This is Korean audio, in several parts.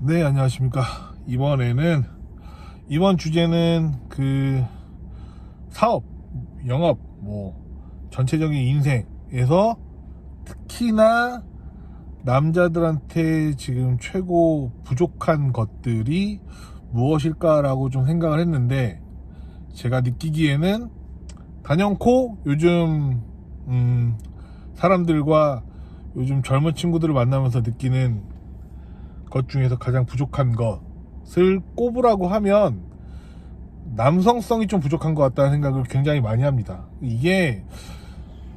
네, 안녕하십니까. 이번 주제는 사업, 영업, 전체적인 인생에서 특히나 남자들한테 지금 최고 부족한 것들이 무엇일까라고 좀 생각을 했는데, 제가 느끼기에는 단연코 요즘 사람들과 요즘 젊은 친구들을 만나면서 느끼는 것 중에서 가장 부족한 것을 꼽으라고 하면 남성성이 좀 부족한 것 같다는 생각을 굉장히 많이 합니다. 이게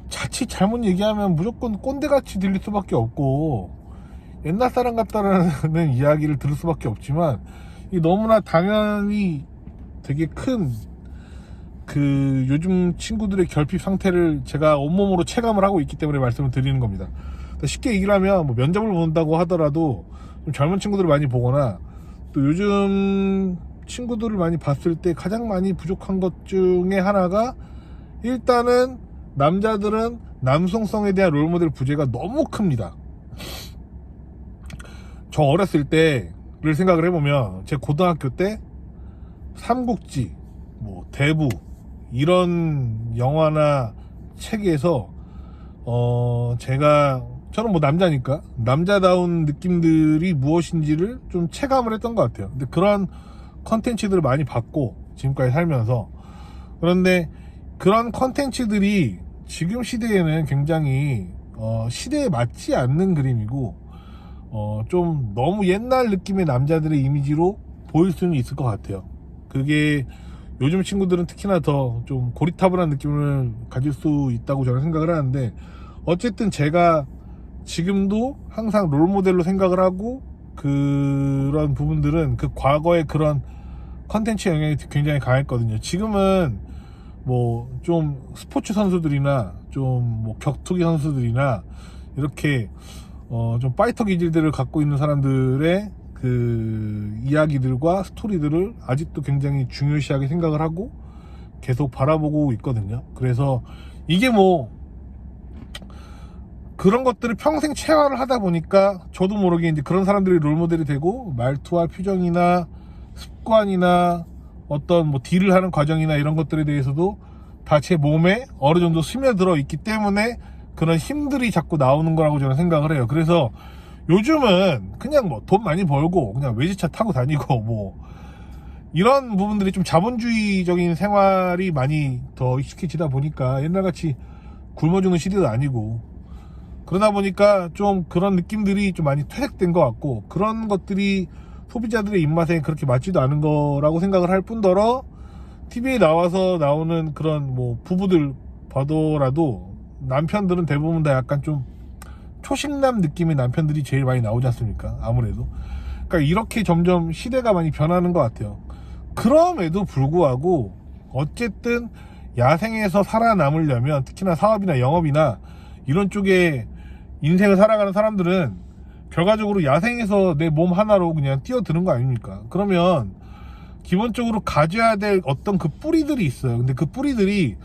자칫 잘못 얘기하면 무조건 꼰대같이 들릴 수밖에 없고 옛날 사람 같다라는 이야기를 들을 수밖에 없지만, 이 너무나 당연히 되게 큰 요즘 친구들의 결핍 상태를 제가 온몸으로 체감을 하고 있기 때문에 말씀을 드리는 겁니다. 쉽게 얘기를 하면 면접을 본다고 하더라도 좀 젊은 친구들을 많이 보거나 또 요즘 친구들을 많이 봤을 때 가장 많이 부족한 것 중에 하나가, 일단은 남자들은 남성성에 대한 롤모델 부재가 너무 큽니다. 저 어렸을 때를 생각을 해보면, 제 고등학교 때 삼국지, 대부 이런 영화나 책에서 저는 남자니까 남자다운 느낌들이 무엇인지를 좀 체감을 했던 것 같아요. 근데 그런 컨텐츠들을 많이 봤고 지금까지 살면서, 그런데 그런 컨텐츠들이 지금 시대에는 굉장히 시대에 맞지 않는 그림이고 좀 너무 옛날 느낌의 남자들의 이미지로 보일 수는 있을 것 같아요. 그게 요즘 친구들은 특히나 더 좀 고리타분한 느낌을 가질 수 있다고 저는 생각을 하는데, 어쨌든 제가 지금도 항상 롤모델로 생각을 하고 그런 부분들은 그 과거의 그런 컨텐츠 영향이 굉장히 강했거든요. 지금은 좀 스포츠 선수들이나 좀 격투기 선수들이나 이렇게 좀 파이터 기질들을 갖고 있는 사람들의 이야기들과 스토리들을 아직도 굉장히 중요시하게 생각을 하고 계속 바라보고 있거든요. 그래서 이게 그런 것들을 평생 체화를 하다 보니까 저도 모르게 이제 그런 사람들이 롤모델이 되고, 말투와 표정이나 습관이나 어떤 딜을 하는 과정이나 이런 것들에 대해서도 다 제 몸에 어느 정도 스며들어 있기 때문에 그런 힘들이 자꾸 나오는 거라고 저는 생각을 해요. 그래서 요즘은 그냥 돈 많이 벌고 그냥 외제차 타고 다니고 이런 부분들이 좀 자본주의적인 생활이 많이 더 익숙해지다 보니까 옛날같이 굶어 죽는 시대도 아니고, 그러다 보니까 좀 그런 느낌들이 좀 많이 퇴색된 것 같고, 그런 것들이 소비자들의 입맛에 그렇게 맞지도 않은 거라고 생각을 할 뿐더러, TV에 나와서 나오는 그런 부부들 봐도라도 남편들은 대부분 다 약간 좀 초식남 느낌의 남편들이 제일 많이 나오지 않습니까? 아무래도. 그러니까 이렇게 점점 시대가 많이 변하는 것 같아요. 그럼에도 불구하고 어쨌든 야생에서 살아남으려면, 특히나 사업이나 영업이나 이런 쪽에 인생을 살아가는 사람들은 결과적으로 야생에서 내 몸 하나로 그냥 뛰어드는 거 아닙니까? 그러면 기본적으로 가져야 될 어떤 그 뿌리들이 있어요. 근데 그 뿌리들이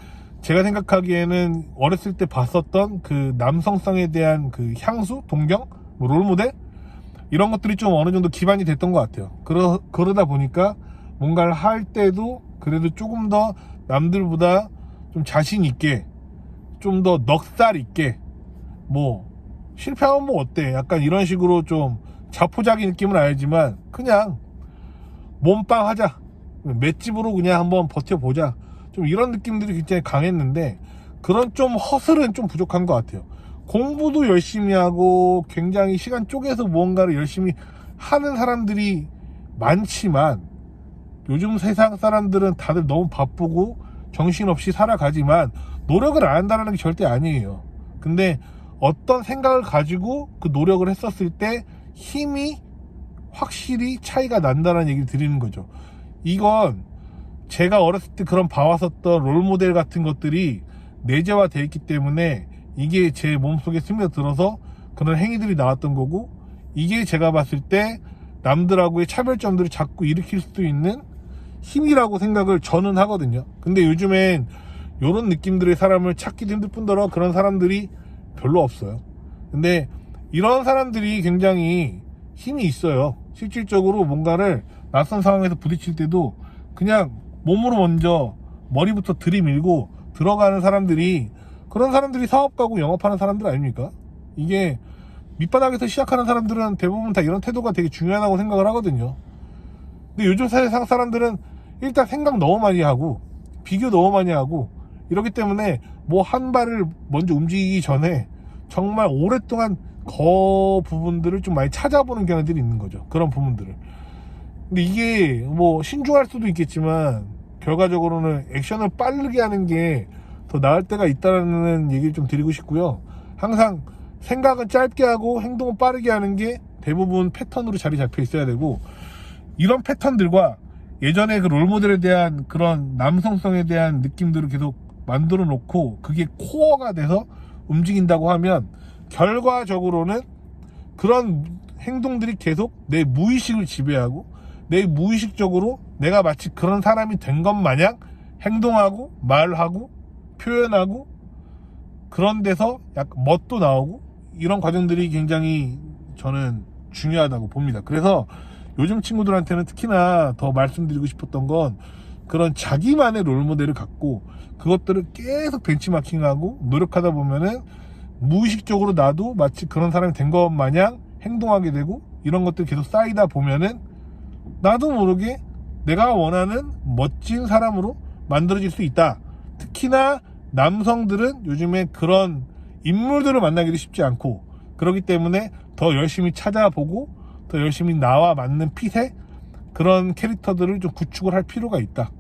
제가 생각하기에는 어렸을 때 봤었던 그 남성성에 대한 그 향수, 동경, 롤모델 이런 것들이 좀 어느 정도 기반이 됐던 것 같아요. 그러다 보니까 뭔가를 할 때도 그래도 조금 더 남들보다 좀 자신 있게, 좀 더 넉살 있게, 실패하면 어때? 약간 이런 식으로 좀 자포자기 느낌은 알지만 그냥 몸빵 하자, 맷집으로 그냥 한번 버텨보자, 좀 이런 느낌들이 굉장히 강했는데, 그런 좀 허슬은 좀 부족한 것 같아요. 공부도 열심히 하고 굉장히 시간 쪼개서 무언가를 열심히 하는 사람들이 많지만, 요즘 세상 사람들은 다들 너무 바쁘고 정신없이 살아가지만 노력을 안 한다는 게 절대 아니에요. 근데 어떤 생각을 가지고 그 노력을 했었을 때 힘이 확실히 차이가 난다는 얘기를 드리는 거죠. 이건 제가 어렸을 때 그런 봐왔었던 롤모델 같은 것들이 내재화되어 있기 때문에 이게 제 몸속에 스며들어서 그런 행위들이 나왔던 거고, 이게 제가 봤을 때 남들하고의 차별점들을 자꾸 일으킬 수도 있는 힘이라고 생각을 저는 하거든요. 근데 요즘엔 이런 느낌들의 사람을 찾기도 힘들 뿐더러 그런 사람들이 별로 없어요. 근데 이런 사람들이 굉장히 힘이 있어요. 실질적으로 뭔가를 낯선 상황에서 부딪힐 때도 그냥 몸으로 먼저 머리부터 들이밀고 들어가는 사람들이, 그런 사람들이 사업가고 영업하는 사람들 아닙니까? 이게 밑바닥에서 시작하는 사람들은 대부분 다 이런 태도가 되게 중요하다고 생각을 하거든요. 근데 요즘 세상 사람들은 일단 생각 너무 많이 하고 비교 너무 많이 하고 이러기 때문에 뭐 한 발을 먼저 움직이기 전에 정말 오랫동안 그 부분들을 좀 많이 찾아보는 경향들이 있는 거죠. 그런 부분들을. 근데 이게 뭐 신중할 수도 있겠지만 결과적으로는 액션을 빠르게 하는 게 더 나을 때가 있다는 얘기를 좀 드리고 싶고요. 항상 생각은 짧게 하고 행동은 빠르게 하는 게 대부분 패턴으로 자리 잡혀 있어야 되고, 이런 패턴들과 예전에 그 롤모델에 대한 그런 남성성에 대한 느낌들을 계속 만들어 놓고 그게 코어가 돼서 움직인다고 하면 결과적으로는 그런 행동들이 계속 내 무의식을 지배하고 내 무의식적으로 내가 마치 그런 사람이 된 것 마냥 행동하고 말하고 표현하고 그런 데서 약간 멋도 나오고 이런 과정들이 굉장히 저는 중요하다고 봅니다. 그래서 요즘 친구들한테는 특히나 더 말씀드리고 싶었던 건 그런 자기만의 롤모델을 갖고 그것들을 계속 벤치마킹하고 노력하다 보면은 무의식적으로 나도 마치 그런 사람이 된 것 마냥 행동하게 되고 이런 것들이 계속 쌓이다 보면은 나도 모르게 내가 원하는 멋진 사람으로 만들어질 수 있다. 특히나 남성들은 요즘에 그런 인물들을 만나기도 쉽지 않고 그렇기 때문에 더 열심히 찾아보고 더 열심히 나와 맞는 핏의 그런 캐릭터들을 좀 구축을 할 필요가 있다.